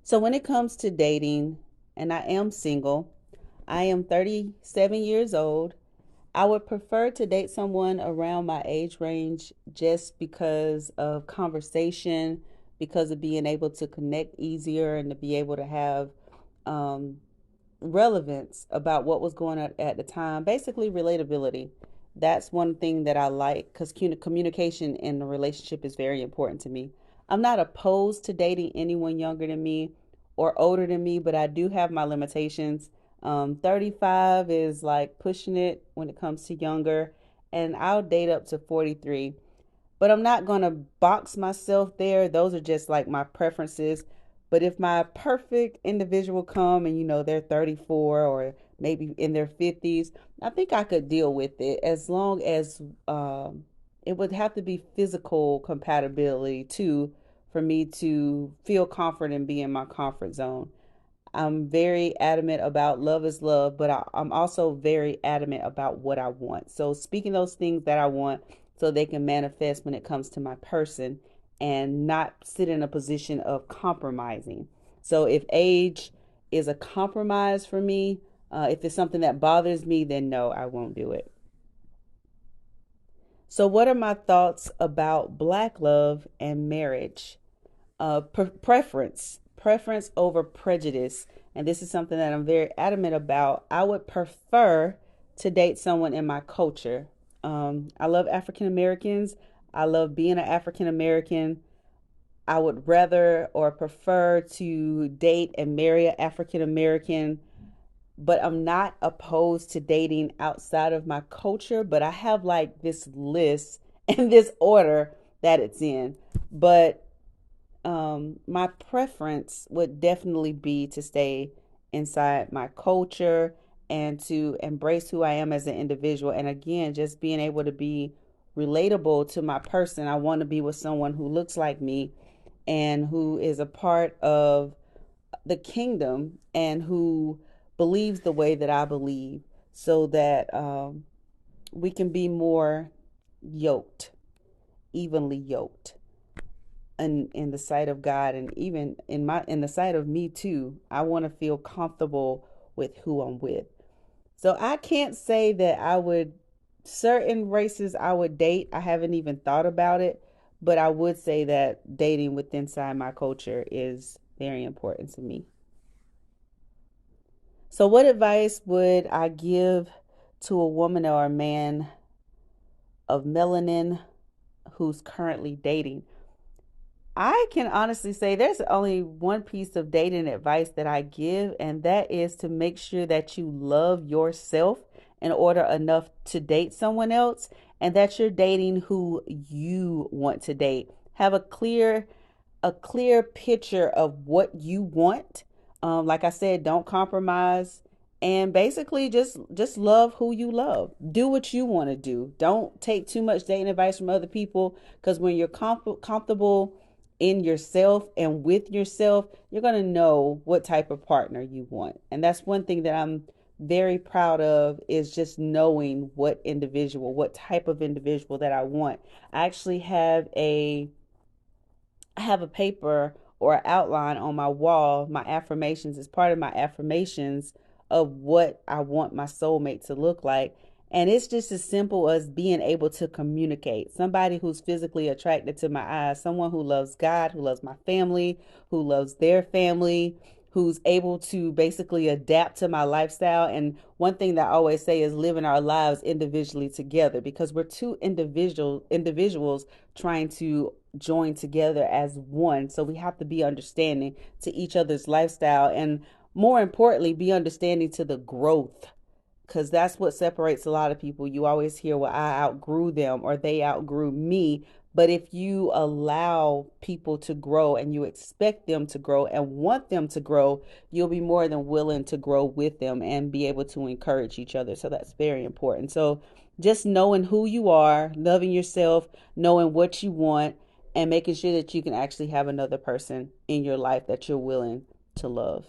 So when it comes to dating, and I am single, I am 37 years old. I would prefer to date someone around my age range just because of conversation, because of being able to connect easier and to be able to have um, relevance about what was going on at the time. Basically, relatability. That's one thing that I like because communication in a relationship is very important to me. I'm not opposed to dating anyone younger than me or older than me, but I do have my limitations. 35 is like pushing it when it comes to younger, and I'll date up to 43. But I'm not going to box myself there. Those are just like my preferences. But if my perfect individual come and they're 34 or maybe in their 50s, I think I could deal with it as long as it would have to be physical compatibility too for me to feel comfort and be in my comfort zone. I'm very adamant about love is love, but I'm also very adamant about what I want. So speaking those things that I want so they can manifest when it comes to my person and not sit in a position of compromising. So if age is a compromise for me, if it's something that bothers me, then no, I won't do it. So what are my thoughts about black love and marriage? Preference over prejudice, and this is something that I'm very adamant about. I would prefer to date someone in my culture. I love African Americans. I love being an African American. I would rather or prefer to date and marry an African American, but I'm not opposed to dating outside of my culture. But I have like this list and this order that it's in. But my preference would definitely be to stay inside my culture and to embrace who I am as an individual. And again, just being able to be relatable to my person. I want to be with someone who looks like me and who is a part of the kingdom and who believes the way that I believe so that we can be more yoked, evenly yoked in the sight of God, and even in the sight of me too. I want to feel comfortable with who I'm with. So I can't say that I would certain races I would date. I haven't even thought about it, but I would say that dating with inside my culture is very important to me. So what advice would I give to a woman or a man of melanin who's currently dating? I can honestly say there's only one piece of dating advice that I give, and that is to make sure that you love yourself in order enough to date someone else, and that you're dating who you want to date. Have a clear picture of what you want. Like I said, don't compromise, and basically just love who you love. Do what you want to do. Don't take too much dating advice from other people, because when you're comfortable in yourself and with yourself, you're going to know what type of partner you want. And that's one thing that I'm very proud of, is just knowing what type of individual that I want. I actually have a paper or an outline on my wall, my affirmations, as part of my affirmations of what I want my soulmate to look like. And it's just as simple as being able to communicate. Somebody who's physically attracted to my eyes, someone who loves God, who loves my family, who loves their family, who's able to basically adapt to my lifestyle. And one thing that I always say is living our lives individually together, because we're two individuals trying to join together as one. So we have to be understanding to each other's lifestyle, and more importantly, be understanding to the growth, because that's what separates a lot of people. You always hear, well, I outgrew them or they outgrew me. But if you allow people to grow and you expect them to grow and want them to grow, you'll be more than willing to grow with them and be able to encourage each other. So that's very important. So just knowing who you are, loving yourself, knowing what you want, and making sure that you can actually have another person in your life that you're willing to love.